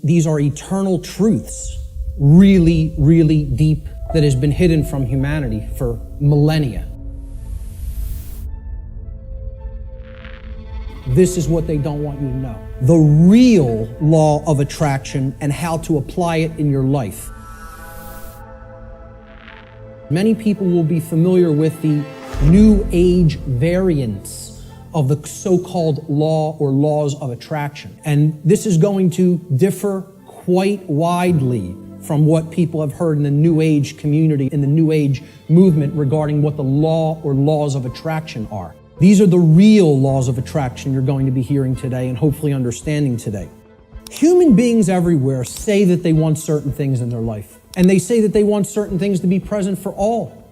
These are eternal truths, really, really deep, that has been hidden from humanity for millennia. This is what they don't want you to know. The real law of attraction and how to apply it in your life. Many people will be familiar with the New Age variants of the so-called law or laws of attraction. And this is going to differ quite widely from what people have heard in the New Age community, in the New Age movement regarding what the law or laws of attraction are. These are the real laws of attraction you're going to be hearing today and hopefully understanding today. Human beings everywhere say that they want certain things in their life. And they say that they want certain things to be present for all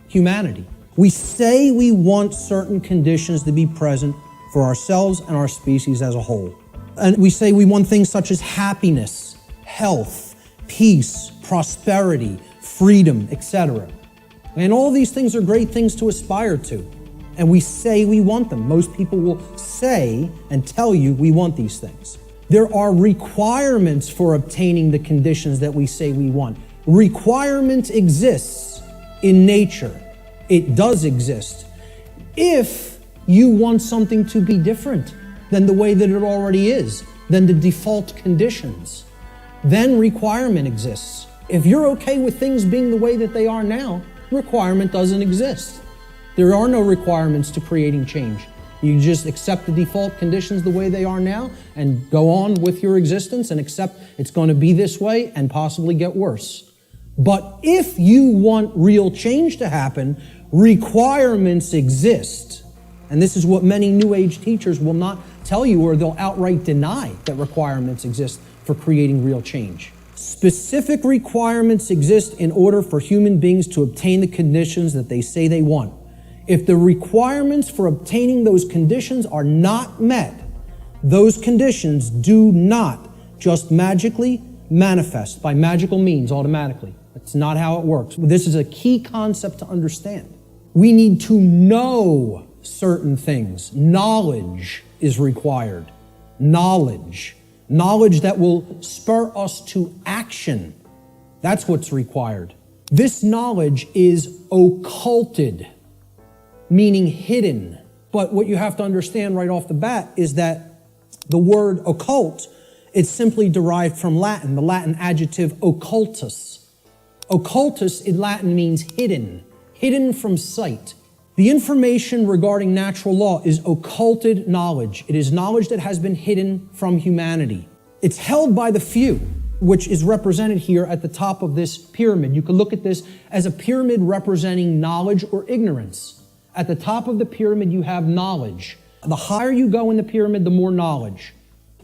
humanity. We say we want certain conditions to be present for ourselves and our species as a whole. And we say we want things such as happiness, health, peace, prosperity, freedom, etc. And all these things are great things to aspire to. And we say we want them. Most people will say and tell you we want these things. There are requirements for obtaining the conditions that we say we want. Requirement exists in nature. It does exist. If you want something to be different than the way that it already is, than the default conditions, then requirement exists. If you're okay with things being the way that they are now, requirement doesn't exist. There are no requirements to creating change. You just accept the default conditions the way they are now and go on with your existence and accept it's going to be this way and possibly get worse. But if you want real change to happen, requirements exist. And this is what many New Age teachers will not tell you, or they'll outright deny that requirements exist for creating real change. Specific requirements exist in order for human beings to obtain the conditions that they say they want. If the requirements for obtaining those conditions are not met, those conditions do not just magically manifest by magical means automatically. That's not how it works. This is a key concept to understand. We need to know certain things. Knowledge is required. Knowledge. Knowledge that will spur us to action. That's what's required. This knowledge is occulted, meaning hidden. But what you have to understand right off the bat is that the word occult, it's simply derived from Latin, the Latin adjective occultus. Occultus in Latin means hidden, hidden from sight. The information regarding natural law is occulted knowledge. It is knowledge that has been hidden from humanity. It's held by the few, which is represented here at the top of this pyramid. You can look at this as a pyramid representing knowledge or ignorance. At the top of the pyramid, you have knowledge. The higher you go in the pyramid, the more knowledge.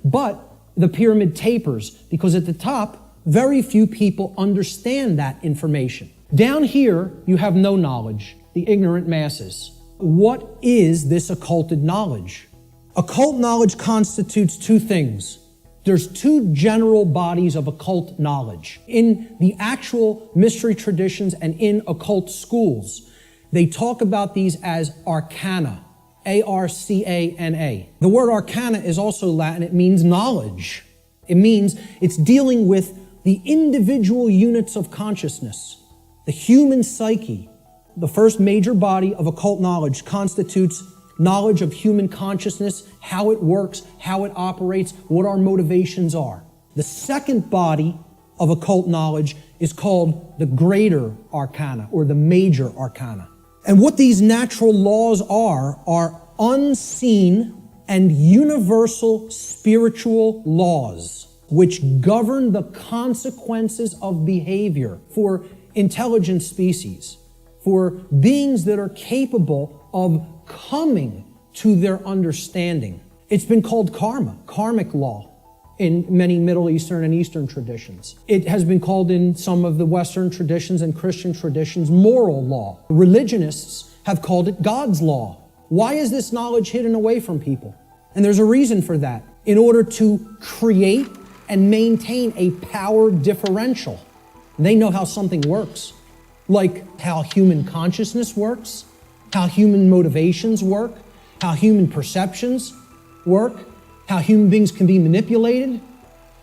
But the pyramid tapers because at the top, very few people understand that information. Down here, you have no knowledge, the ignorant masses. What is this occulted knowledge? Occult knowledge constitutes two things. There's two general bodies of occult knowledge. In the actual mystery traditions and in occult schools, they talk about these as arcana, A-R-C-A-N-A. The word arcana is also Latin. It means knowledge. It means it's dealing with the individual units of consciousness, the human psyche. The first major body of occult knowledge constitutes knowledge of human consciousness, how it works, how it operates, what our motivations are. The second body of occult knowledge is called the greater arcana or the major arcana. And what these natural laws are unseen and universal spiritual laws which govern the consequences of behavior for intelligent species, for beings that are capable of coming to their understanding. It's been called karma, karmic law, in many Middle Eastern and Eastern traditions. It has been called in some of the Western traditions and Christian traditions moral law. Religionists have called it God's law. Why is this knowledge hidden away from people? And there's a reason for that. In order to create and maintain a power differential. They know how something works, like how human consciousness works, how human motivations work, how human perceptions work, how human beings can be manipulated.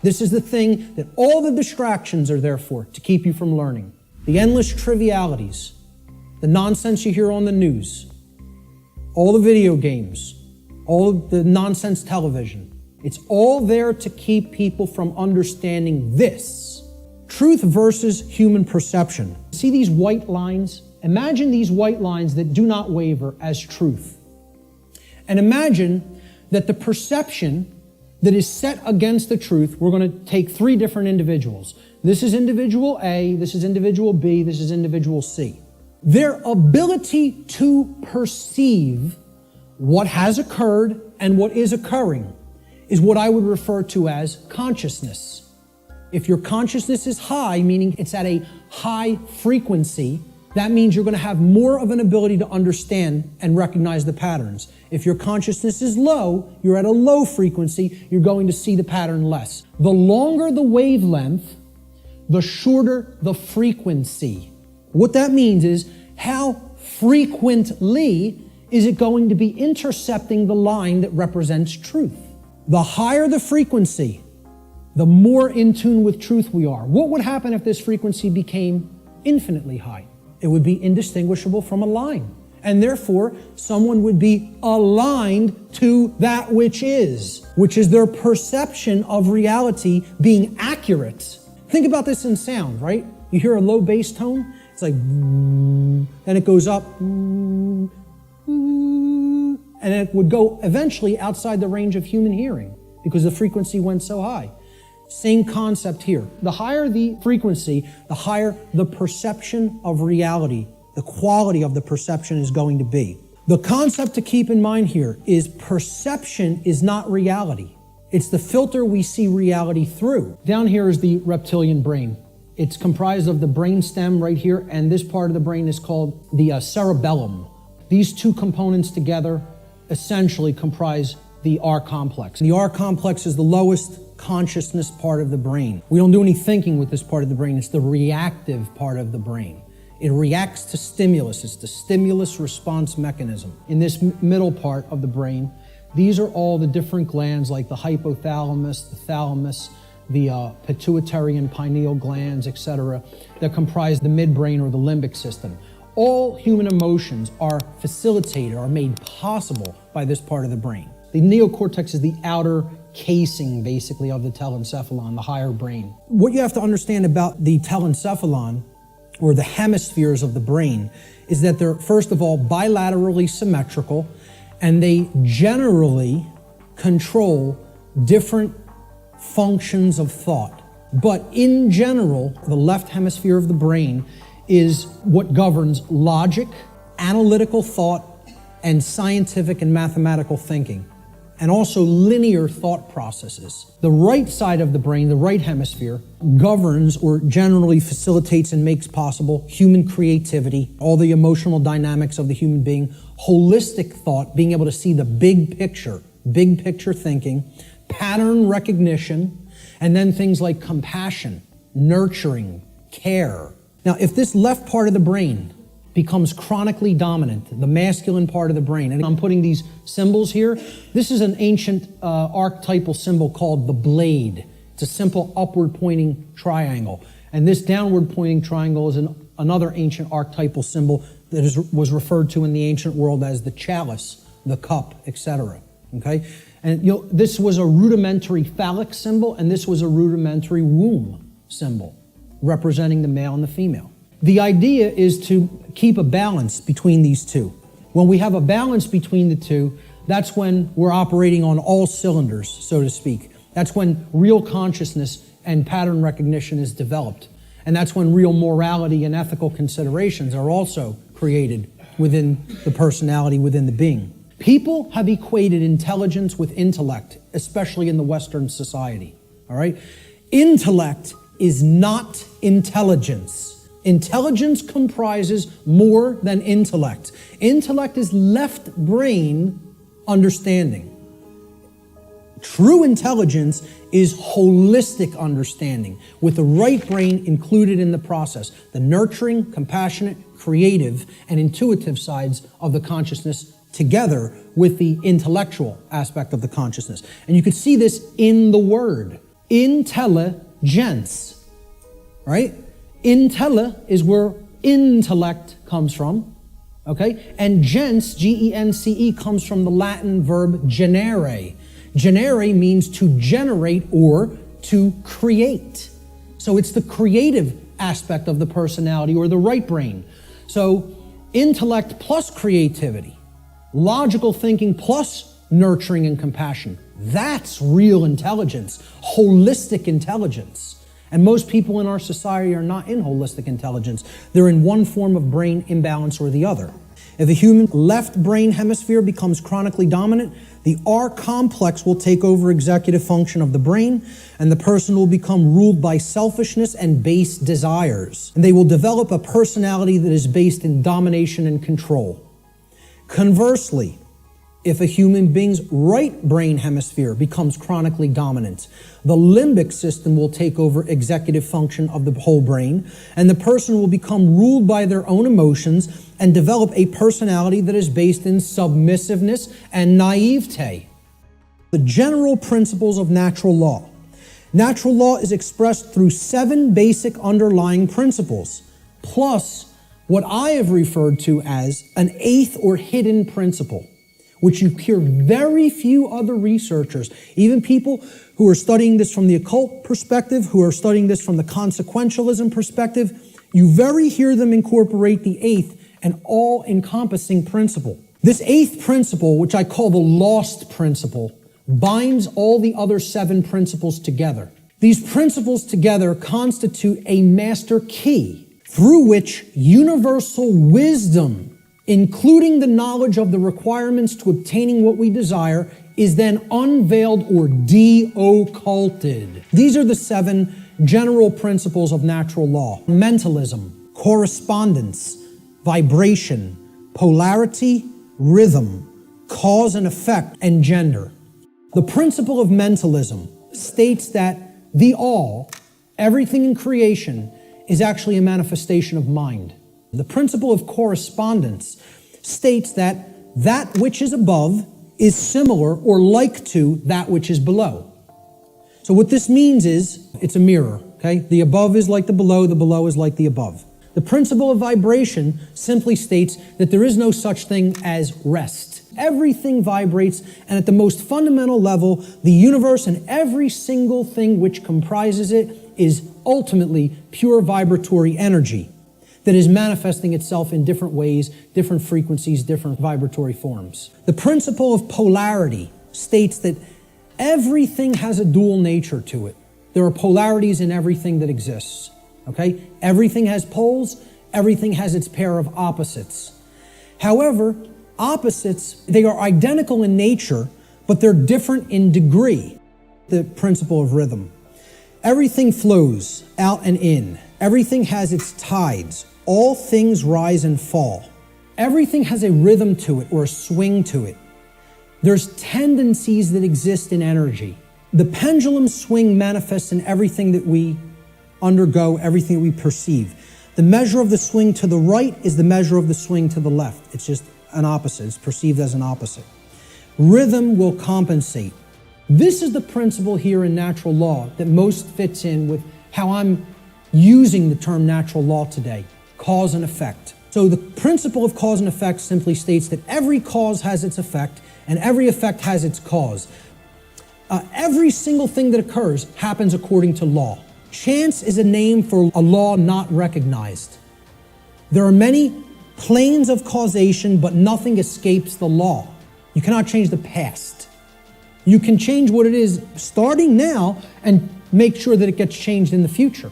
This is the thing that all the distractions are there for, to keep you from learning. The endless trivialities, the nonsense you hear on the news, all the video games, all the nonsense television. It's all there to keep people from understanding this. Truth versus human perception. See these white lines? Imagine these white lines that do not waver as truth. And imagine that the perception that is set against the truth, we're going to take three different individuals. This is individual A, this is individual B, this is individual C. Their ability to perceive what has occurred and what is occurring is what I would refer to as consciousness. If your consciousness is high, meaning it's at a high frequency, that means you're going to have more of an ability to understand and recognize the patterns. If your consciousness is low, you're at a low frequency, you're going to see the pattern less. The longer the wavelength, the shorter the frequency. What that means is how frequently is it going to be intercepting the line that represents truth. The higher the frequency, the more in tune with truth we are. What would happen if this frequency became infinitely high? It would be indistinguishable from a line. And therefore, someone would be aligned to that which is their perception of reality being accurate. Think about this in sound, right? You hear a low bass tone, it's like, then it goes up, and it would go eventually outside the range of human hearing because the frequency went so high. Same concept here. The higher the frequency, the higher the perception of reality, the quality of the perception is going to be. The concept to keep in mind here is perception is not reality. It's the filter we see reality through. Down here is the reptilian brain. It's comprised of the brain stem right here, and this part of the brain is called the cerebellum. These two components together essentially comprise the R complex. The R complex is the lowest consciousness part of the brain. We don't do any thinking with this part of the brain. It's the reactive part of the brain. It reacts to stimulus. It's the stimulus response mechanism. In this middle part of the brain, these are all the different glands like the hypothalamus, the thalamus, the pituitary and pineal glands, etc., that comprise the midbrain or the limbic system. All human emotions are facilitated, are made possible by this part of the brain. The neocortex is the outer casing, basically, of the telencephalon, the higher brain. What you have to understand about the telencephalon, or the hemispheres of the brain, is that they're, first of all, bilaterally symmetrical, and they generally control different functions of thought. But in general, the left hemisphere of the brain is what governs logic, analytical thought, and scientific and mathematical thinking, and also linear thought processes. The right side of the brain, the right hemisphere, governs or generally facilitates and makes possible human creativity, all the emotional dynamics of the human being, holistic thought, being able to see the big picture thinking, pattern recognition, and then things like compassion, nurturing, care. Now, if this left part of the brain becomes chronically dominant, the masculine part of the brain, and I'm putting these symbols here. This is an ancient archetypal symbol called the blade. It's a simple upward pointing triangle. And this downward pointing triangle is another ancient archetypal symbol that was referred to in the ancient world as the chalice, the cup, etc. Okay? And this was a rudimentary phallic symbol, and this was a rudimentary womb symbol, representing the male and the female. The idea is to keep a balance between these two. When we have a balance between the two, that's when we're operating on all cylinders, so to speak. That's when real consciousness and pattern recognition is developed. And that's when real morality and ethical considerations are also created within the personality, within the being. People have equated intelligence with intellect, especially in the Western society. All right? Intellect is not intelligence. Intelligence comprises more than intellect. Intellect is left brain understanding. True intelligence is holistic understanding, with the right brain included in the process, the nurturing, compassionate, creative, and intuitive sides of the consciousness together with the intellectual aspect of the consciousness. And you could see this in the word. intelligence, right? Intelle is where intellect comes from, okay? And gens, G-E-N-C-E, comes from the Latin verb generare. Generare means to generate or to create. So it's the creative aspect of the personality or the right brain. So intellect plus creativity, logical thinking plus nurturing and compassion. That's real intelligence, holistic intelligence. And most people in our society are not in holistic intelligence. They're in one form of brain imbalance or the other. If a human left brain hemisphere becomes chronically dominant, the R complex will take over executive function of the brain, and the person will become ruled by selfishness and base desires. And they will develop a personality that is based in domination and control. Conversely, if a human being's right brain hemisphere becomes chronically dominant, the limbic system will take over executive function of the whole brain, and the person will become ruled by their own emotions and develop a personality that is based in submissiveness and naivete. The general principles of natural law. Natural law is expressed through 7 basic underlying principles, plus what I have referred to as an 8th or hidden principle, which you hear very few other researchers, even people who are studying this from the occult perspective, who are studying this from the consequentialism perspective, you very hear them incorporate the 8th and all-encompassing principle. This 8th principle, which I call the lost principle, binds all the other 7 principles together. These principles together constitute a master key through which universal wisdom, including the knowledge of the requirements to obtaining what we desire, is then unveiled or de-occulted. These are the 7 general principles of natural law: mentalism, correspondence, vibration, polarity, rhythm, cause and effect, and gender. The principle of mentalism states that the all, everything in creation, is actually a manifestation of mind. The principle of correspondence states that that which is above is similar or like to that which is below. So what this means is, it's a mirror, okay? The above is like the below is like the above. The principle of vibration simply states that there is no such thing as rest. Everything vibrates, and at the most fundamental level, the universe and every single thing which comprises it is ultimately pure vibratory energy that is manifesting itself in different ways, different frequencies, different vibratory forms. The principle of polarity states that everything has a dual nature to it. There are polarities in everything that exists, okay? Everything has poles, everything has its pair of opposites. However, opposites, they are identical in nature, but they're different in degree. The principle of rhythm. Everything flows out and in. Everything has its tides. All things rise and fall. Everything has a rhythm to it or a swing to it. There's tendencies that exist in energy. The pendulum swing manifests in everything that we undergo, everything that we perceive. The measure of the swing to the right is the measure of the swing to the left. It's just an opposite. It's perceived as an opposite. Rhythm will compensate. This is the principle here in natural law that most fits in with how I'm using the term natural law today, cause and effect. So the principle of cause and effect simply states that every cause has its effect and every effect has its cause. Every single thing that occurs happens according to law. Chance is a name for a law not recognized. There are many planes of causation, but nothing escapes the law. You cannot change the past. You can change what it is starting now and make sure that it gets changed in the future.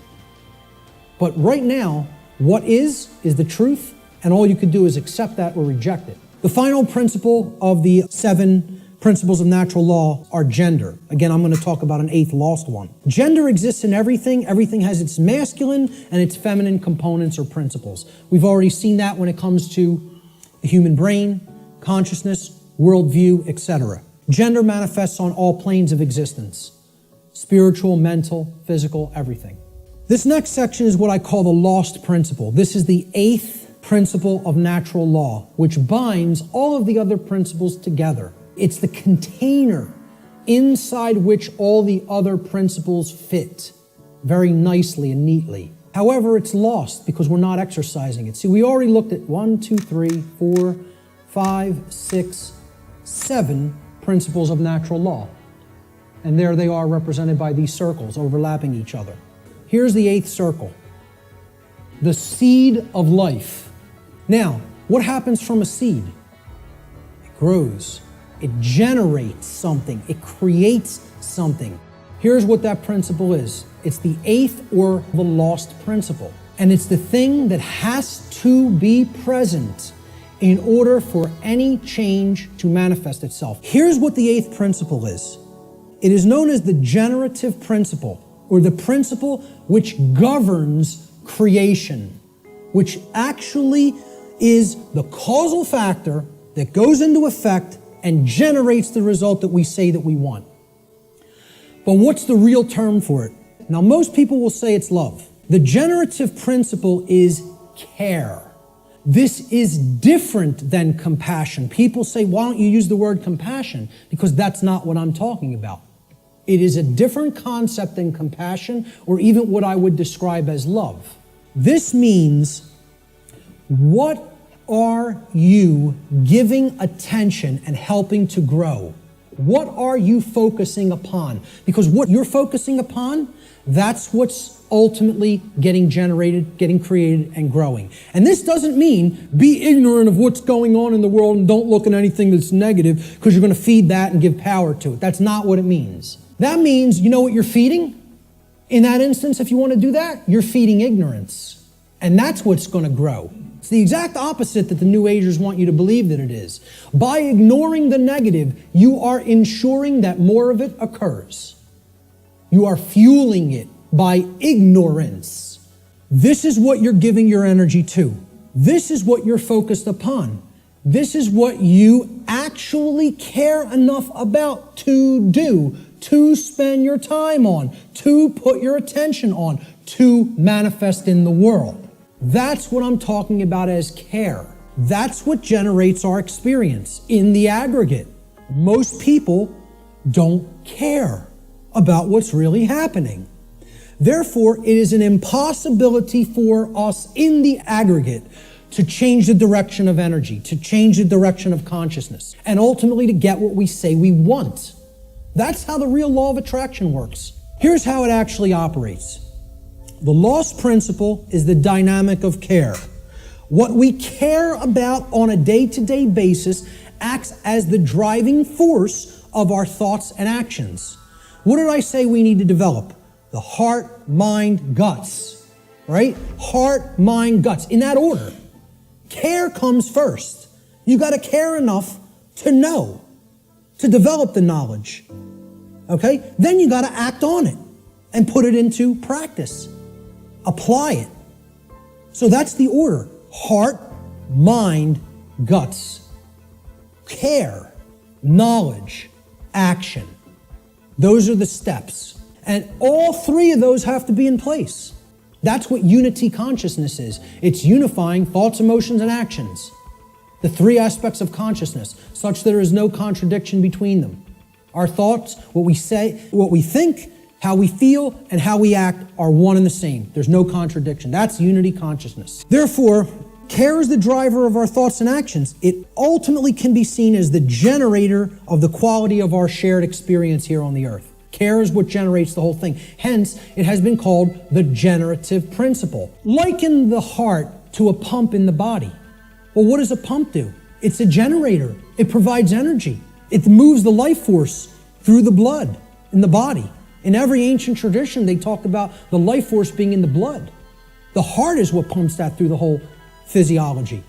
But right now, what is the truth, and all you can do is accept that or reject it. The final principle of the 7 principles of natural law are gender. Again, I'm going to talk about an 8th lost one. Gender exists in everything. Everything has its masculine and its feminine components or principles. We've already seen that when it comes to the human brain, consciousness, worldview, etc. Gender manifests on all planes of existence: spiritual, mental, physical, everything. This next section is what I call the lost principle. This is the 8th principle of natural law, which binds all of the other principles together. It's the container inside which all the other principles fit very nicely and neatly. However, it's lost because we're not exercising it. See, we already looked at 1, 2, 3, 4, 5, 6, 7 principles of natural law. And there they are represented by these circles overlapping each other. Here's the 8th circle, the seed of life. Now, what happens from a seed? It grows. It generates something. It creates something. Here's what that principle is. It's the 8th or the lost principle. And it's the thing that has to be present in order for any change to manifest itself. Here's what the 8th principle is. It is known as the generative principle, or the principle which governs creation, which actually is the causal factor that goes into effect and generates the result that we say that we want. But what's the real term for it? Now, most people will say it's love. The generative principle is care. This is different than compassion. People say, why don't you use the word compassion? Because that's not what I'm talking about. It is a different concept than compassion, or even what I would describe as love. This means, what are you giving attention and helping to grow? What are you focusing upon? Because what you're focusing upon, that's what's ultimately getting generated, getting created, and growing. And this doesn't mean be ignorant of what's going on in the world and don't look at anything that's negative because you're going to feed that and give power to it. That's not what it means. That means, you know what you're feeding? In that instance, if you want to do that, you're feeding ignorance. And that's what's going to grow. It's the exact opposite that the New Agers want you to believe that it is. By ignoring the negative, you are ensuring that more of it occurs. You are fueling it by ignorance. This is what you're giving your energy to. This is what you're focused upon. This is what you actually care enough about to do, to spend your time on, to put your attention on, to manifest in the world. That's what I'm talking about as care. That's what generates our experience in the aggregate. Most people don't care about what's really happening. Therefore, it is an impossibility for us in the aggregate to change the direction of energy, to change the direction of consciousness, and ultimately to get what we say we want. That's how the real law of attraction works. Here's how it actually operates. The lost principle is the dynamic of care. What we care about on a day-to-day basis acts as the driving force of our thoughts and actions. What did I say we need to develop? The heart, mind, guts, right? Heart, mind, guts, in that order. Care comes first. You got to care enough to know, to develop the knowledge, okay? Then you got to act on it and put it into practice. Apply it. So that's the order. Heart, mind, guts. Care, knowledge, action. Those are the steps. And all three of those have to be in place. That's what unity consciousness is. It's unifying thoughts, emotions, and actions. The three aspects of consciousness, such that there is no contradiction between them. Our thoughts, what we say, what we think, how we feel, and how we act are one and the same. There's no contradiction. That's unity consciousness. Therefore, care is the driver of our thoughts and actions. It ultimately can be seen as the generator of the quality of our shared experience here on the earth. Care is what generates the whole thing. Hence, it has been called the generative principle. Liken the heart to a pump in the body. Well, what does a pump do? It's a generator. It provides energy. It moves the life force through the blood in the body. In every ancient tradition, they talk about the life force being in the blood. The heart is what pumps that through the whole physiology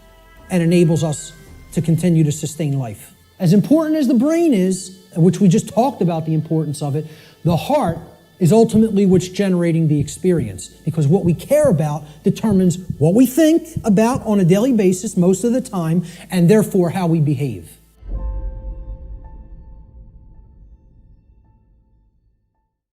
and enables us to continue to sustain life. As important as the brain is, which we just talked about the importance of it, the heart is ultimately what's generating the experience, because what we care about determines what we think about on a daily basis most of the time, and therefore how we behave.